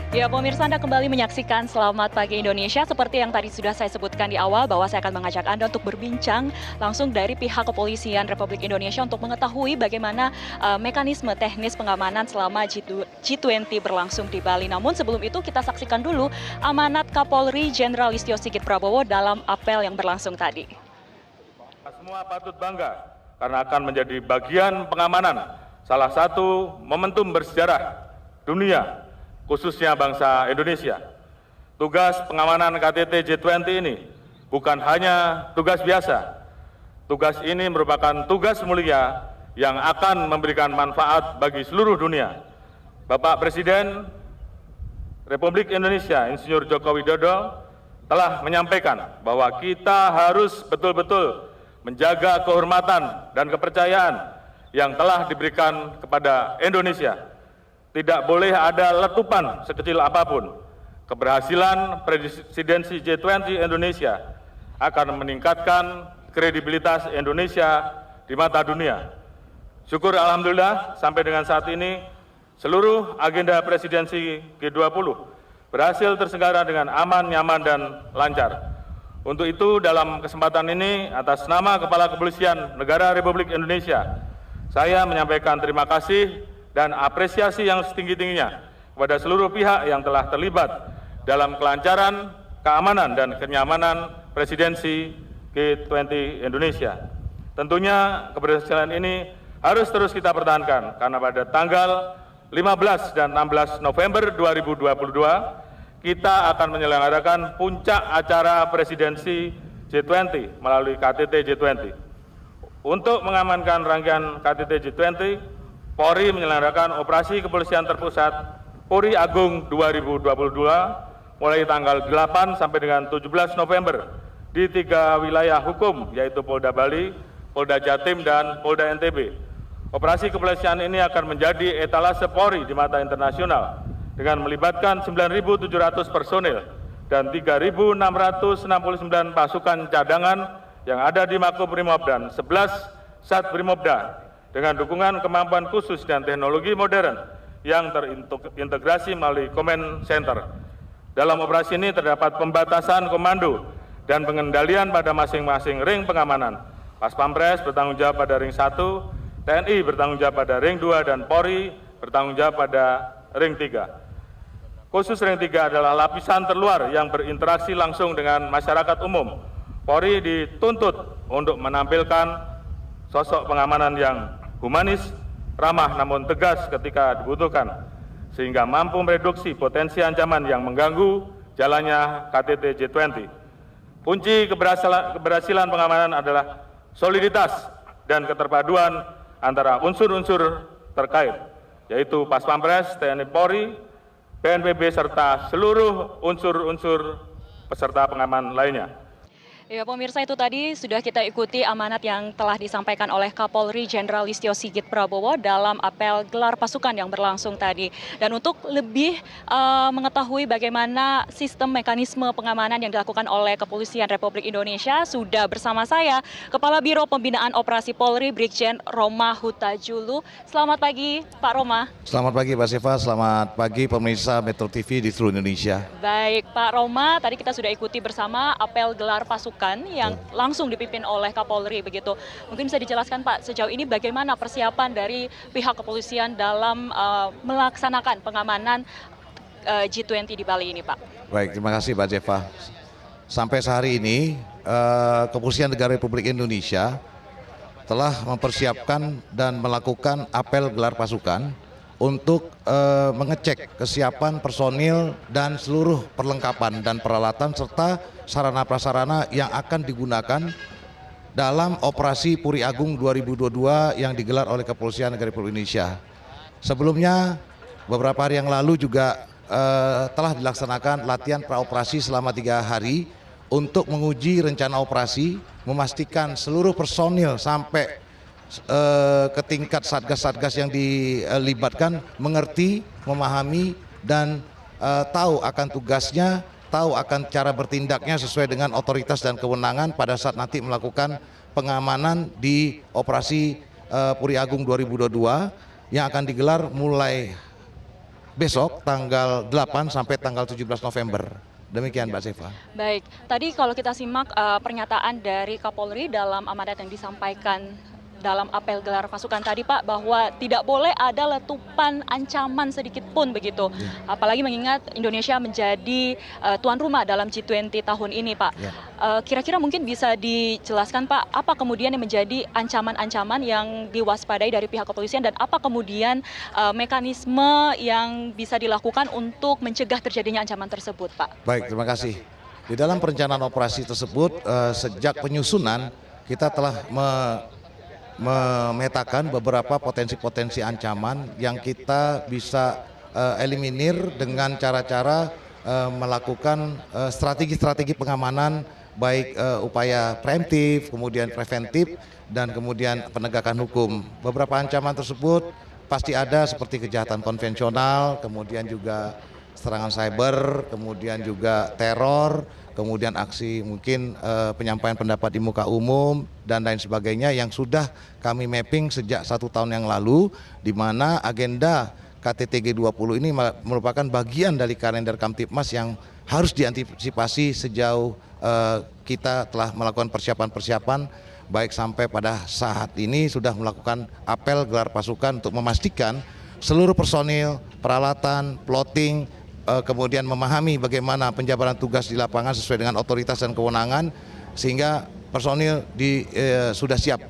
Ya, pemirsa Anda kembali menyaksikan Selamat Pagi Indonesia. Seperti yang tadi sudah saya sebutkan di awal bahwa saya akan mengajak Anda untuk berbincang langsung dari pihak Kepolisian Republik Indonesia untuk mengetahui bagaimana mekanisme teknis pengamanan selama G20 berlangsung di Bali. Namun sebelum itu kita saksikan dulu amanat Kapolri Jenderal Listio Sigit Prabowo dalam apel yang berlangsung tadi. Semua patut bangga karena akan menjadi bagian pengamanan salah satu momentum bersejarah dunia, khususnya bangsa Indonesia. Tugas pengamanan KTT G20 ini bukan hanya tugas biasa. Tugas ini merupakan tugas mulia yang akan memberikan manfaat bagi seluruh dunia. Bapak Presiden Republik Indonesia, Insinyur Joko Widodo, telah menyampaikan bahwa kita harus betul-betul menjaga kehormatan dan kepercayaan yang telah diberikan kepada Indonesia. Tidak boleh ada letupan sekecil apapun. Keberhasilan presidensi G20 Indonesia akan meningkatkan kredibilitas Indonesia di mata dunia. Syukur alhamdulillah sampai dengan saat ini seluruh agenda presidensi G20 berhasil terselenggara dengan aman, nyaman, dan lancar. Untuk itu dalam kesempatan ini atas nama Kepala Kepolisian Negara Republik Indonesia, saya menyampaikan terima kasih dan apresiasi yang setinggi-tingginya kepada seluruh pihak yang telah terlibat dalam kelancaran, keamanan, dan kenyamanan presidensi G20 Indonesia. Tentunya keberhasilan ini harus terus kita pertahankan karena pada tanggal 15 dan 16 November 2022 kita akan menyelenggarakan puncak acara presidensi G20 melalui KTT G20. Untuk mengamankan rangkaian KTT G20, Polri menyelenggarakan operasi kepolisian terpusat Polri Agung 2022 mulai tanggal 8 sampai dengan 17 November di 3 wilayah hukum yaitu Polda Bali, Polda Jatim, dan Polda NTB. Operasi kepolisian ini akan menjadi etalase Polri di mata internasional dengan melibatkan 9.700 personil dan 3.669 pasukan cadangan yang ada di Makobrimob dan 11 Sat Brimobda dengan dukungan kemampuan khusus dan teknologi modern yang terintegrasi melalui Command Center. Dalam operasi ini terdapat pembatasan komando dan pengendalian pada masing-masing ring pengamanan. Pas Pampres bertanggung jawab pada ring 1, TNI bertanggung jawab pada ring 2, dan Polri bertanggung jawab pada ring 3. Khusus ring 3 adalah lapisan terluar yang berinteraksi langsung dengan masyarakat umum. Polri dituntut untuk menampilkan sosok pengamanan yang humanis, ramah namun tegas ketika dibutuhkan, sehingga mampu mereduksi potensi ancaman yang mengganggu jalannya KTT G20. Kunci keberhasilan pengamanan adalah soliditas dan keterpaduan antara unsur-unsur terkait, yaitu Pas Pampres, TNI Polri, BNPB, serta seluruh unsur-unsur peserta pengaman lainnya. Ya, pemirsa, itu tadi sudah kita ikuti amanat yang telah disampaikan oleh Kapolri Jenderal Listio Sigit Prabowo dalam apel gelar pasukan yang berlangsung tadi. Dan untuk lebih mengetahui bagaimana sistem mekanisme pengamanan yang dilakukan oleh Kepolisian Republik Indonesia, sudah bersama saya Kepala Biro Pembinaan Operasi Polri Brigjen Roma Huta Julu. Selamat pagi, Pak Roma. Selamat pagi, Pak Siva. Selamat pagi pemirsa Metro TV di seluruh Indonesia. Baik, Pak Roma, tadi kita sudah ikuti bersama apel gelar pasukan yang langsung dipimpin oleh Kapolri begitu. Mungkin bisa dijelaskan Pak, sejauh ini bagaimana persiapan dari pihak kepolisian dalam melaksanakan pengamanan G20 di Bali ini, Pak? Baik, terima kasih Pak Jeva. Sampai sehari ini Kepolisian Negara Republik Indonesia telah mempersiapkan dan melakukan apel gelar pasukan untuk mengecek kesiapan personil dan seluruh perlengkapan dan peralatan serta sarana prasarana yang akan digunakan dalam operasi Puri Agung 2022 yang digelar oleh Kepolisian Negara Republik Indonesia. Sebelumnya beberapa hari yang lalu juga telah dilaksanakan latihan praoperasi selama 3 hari untuk menguji rencana operasi, memastikan seluruh personil sampai ke tingkat satgas-satgas yang dilibatkan mengerti, memahami, dan tahu akan tugasnya, tahu akan cara bertindaknya sesuai dengan otoritas dan kewenangan pada saat nanti melakukan pengamanan di operasi Puri Agung 2022 yang akan digelar mulai besok tanggal 8 sampai tanggal 17 November. Demikian Mbak Seva. Baik, tadi kalau kita simak pernyataan dari Kapolri dalam amanat yang disampaikan dalam apel gelar pasukan tadi Pak, bahwa tidak boleh ada letupan ancaman sedikit pun begitu. Apalagi mengingat Indonesia menjadi tuan rumah dalam G20 tahun ini Pak. Kira-kira mungkin bisa dijelaskan Pak, apa kemudian yang menjadi ancaman-ancaman yang diwaspadai dari pihak kepolisian dan apa kemudian mekanisme yang bisa dilakukan untuk mencegah terjadinya ancaman tersebut Pak? Baik, terima kasih. Di dalam perencanaan operasi tersebut, sejak penyusunan kita telah memetakan beberapa potensi-potensi ancaman yang kita bisa eliminir dengan cara-cara melakukan strategi-strategi pengamanan, baik upaya preemptif, kemudian preventif, dan kemudian penegakan hukum. Beberapa ancaman tersebut pasti ada seperti kejahatan konvensional, kemudian juga serangan cyber, kemudian juga teror, kemudian aksi mungkin penyampaian pendapat di muka umum dan lain sebagainya yang sudah kami mapping sejak 1 tahun yang lalu, di mana agenda KTT G20 ini merupakan bagian dari kalender Kamtipmas yang harus diantisipasi sejauh kita telah melakukan persiapan-persiapan, baik sampai pada saat ini sudah melakukan apel gelar pasukan untuk memastikan seluruh personil, peralatan, plotting, kemudian memahami bagaimana penjabaran tugas di lapangan sesuai dengan otoritas dan kewenangan, sehingga personil sudah siap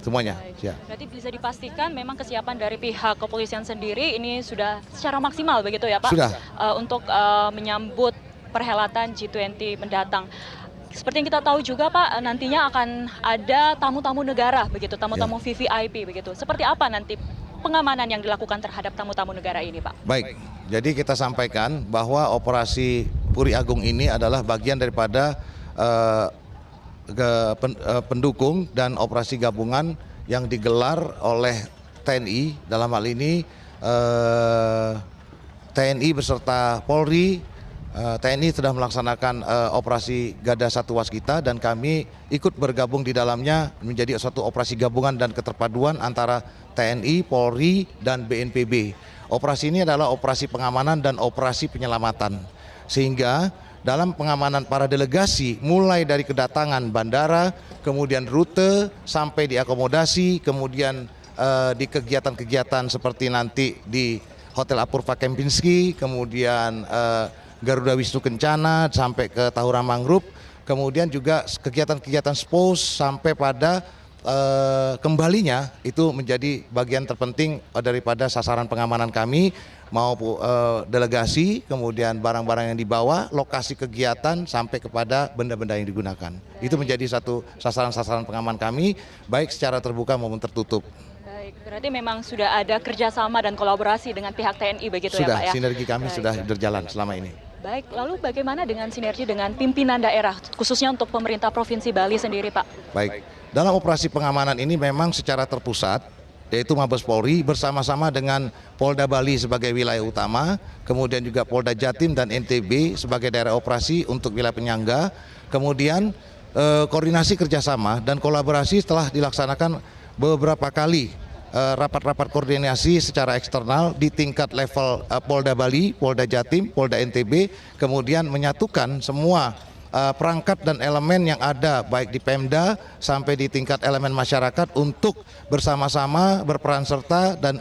semuanya. Siap. Berarti bisa dipastikan memang kesiapan dari pihak kepolisian sendiri ini sudah secara maksimal begitu ya Pak? Sudah. Untuk menyambut perhelatan G20 mendatang. Seperti yang kita tahu juga Pak, nantinya akan ada tamu-tamu negara begitu, tamu-tamu VVIP begitu. Seperti apa nanti pengamanan yang dilakukan terhadap tamu-tamu negara ini Pak? Baik, jadi kita sampaikan bahwa operasi Puri Agung ini adalah bagian daripada pendukung dan operasi gabungan yang digelar oleh TNI, dalam hal ini TNI beserta Polri. TNI sudah melaksanakan operasi Gada Satu Waskita dan kami ikut bergabung di dalamnya menjadi suatu operasi gabungan dan keterpaduan antara TNI, Polri, dan BNPB. Operasi ini adalah operasi pengamanan dan operasi penyelamatan. Sehingga dalam pengamanan para delegasi mulai dari kedatangan bandara, kemudian rute, sampai di akomodasi, kemudian di kegiatan-kegiatan seperti nanti di Hotel Apurva Kempinski, kemudian Garuda Wisnu Kencana sampai ke Tahura Mangrove, kemudian juga kegiatan-kegiatan SPOS sampai pada kembalinya itu menjadi bagian terpenting daripada sasaran pengamanan kami, maupun delegasi, kemudian barang-barang yang dibawa, lokasi kegiatan sampai kepada benda-benda yang digunakan. Itu menjadi satu sasaran-sasaran pengaman kami, baik secara terbuka maupun tertutup. Baik, berarti memang sudah ada kerjasama dan kolaborasi dengan pihak TNI begitu sudah, ya Pak ya? Sinergi kami sudah berjalan selama ini. Baik, lalu bagaimana dengan sinergi dengan pimpinan daerah, khususnya untuk pemerintah Provinsi Bali sendiri Pak? Baik, dalam operasi pengamanan ini memang secara terpusat, yaitu Mabes Polri bersama-sama dengan Polda Bali sebagai wilayah utama, kemudian juga Polda Jatim dan NTB sebagai daerah operasi untuk wilayah penyangga, kemudian koordinasi kerjasama dan kolaborasi telah dilaksanakan beberapa kali rapat-rapat koordinasi secara eksternal di tingkat level Polda Bali, Polda Jatim, Polda NTB, kemudian menyatukan semua perangkat dan elemen yang ada baik di Pemda sampai di tingkat elemen masyarakat untuk bersama-sama berperan serta dan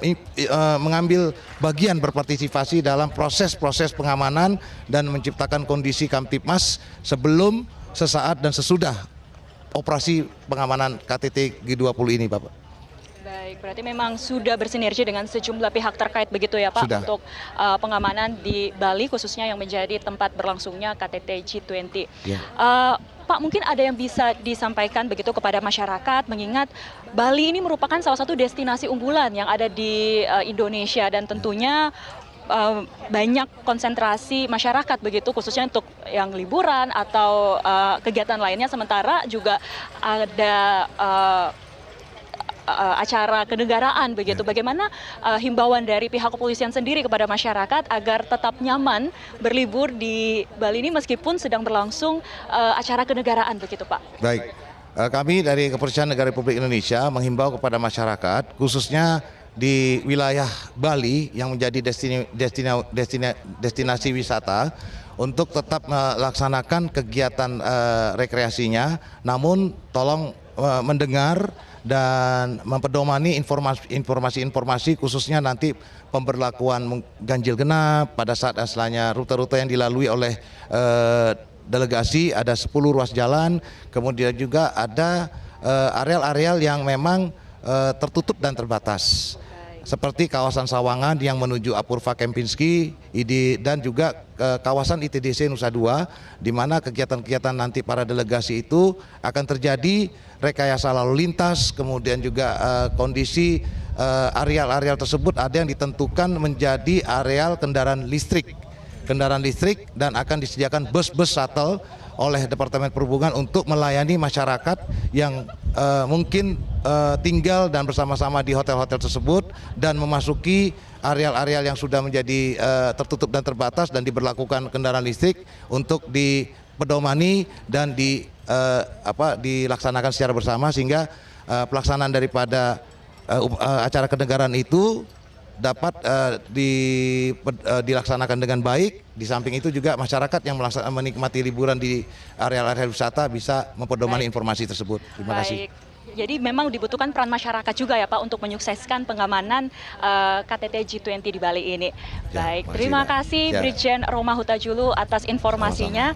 mengambil bagian berpartisipasi dalam proses-proses pengamanan dan menciptakan kondisi Kamtipmas sebelum, sesaat dan sesudah operasi pengamanan KTT G20 ini Bapak. Baik, berarti memang sudah bersinergi dengan sejumlah pihak terkait begitu ya Pak, sudah. Untuk pengamanan di Bali khususnya yang menjadi tempat berlangsungnya KTT G20. Ya. Pak, mungkin ada yang bisa disampaikan begitu kepada masyarakat, mengingat Bali ini merupakan salah satu destinasi unggulan yang ada di Indonesia dan tentunya banyak konsentrasi masyarakat begitu, khususnya untuk yang liburan atau kegiatan lainnya, sementara juga ada acara kenegaraan begitu. Bagaimana himbauan dari pihak kepolisian sendiri kepada masyarakat agar tetap nyaman berlibur di Bali ini meskipun sedang berlangsung acara kenegaraan begitu Pak? Baik, kami dari Kepolisian Negara Republik Indonesia menghimbau kepada masyarakat khususnya di wilayah Bali yang menjadi destinasi wisata untuk tetap melaksanakan kegiatan rekreasinya, namun tolong mendengar dan mempedomani informasi-informasi khususnya nanti pemberlakuan ganjil genap pada saat asalnya rute-rute yang dilalui oleh delegasi, ada 10 ruas jalan, kemudian juga ada areal-areal yang memang tertutup dan terbatas. Seperti kawasan Sawangan yang menuju Apurva Kempinski, dan juga kawasan ITDC Nusa Dua, di mana kegiatan-kegiatan nanti para delegasi itu akan terjadi rekayasa lalu lintas, kemudian juga kondisi areal-areal tersebut ada yang ditentukan menjadi areal kendaraan listrik, dan akan disediakan bus-bus shuttle oleh Departemen Perhubungan untuk melayani masyarakat yang mungkin tinggal dan bersama-sama di hotel-hotel tersebut dan memasuki areal-areal yang sudah menjadi tertutup dan terbatas dan diberlakukan kendaraan listrik untuk dipedomani dan dilaksanakan secara bersama, sehingga pelaksanaan daripada acara kenegaraan itu dapat dilaksanakan dengan baik. Di samping itu juga masyarakat yang menikmati liburan di area-area wisata bisa mempedomani informasi tersebut. Terima kasih. Jadi memang dibutuhkan peran masyarakat juga ya Pak untuk menyukseskan pengamanan KTT G20 di Bali ini. Baik, terima kasih Brigjen Roma Huta Julu atas informasinya.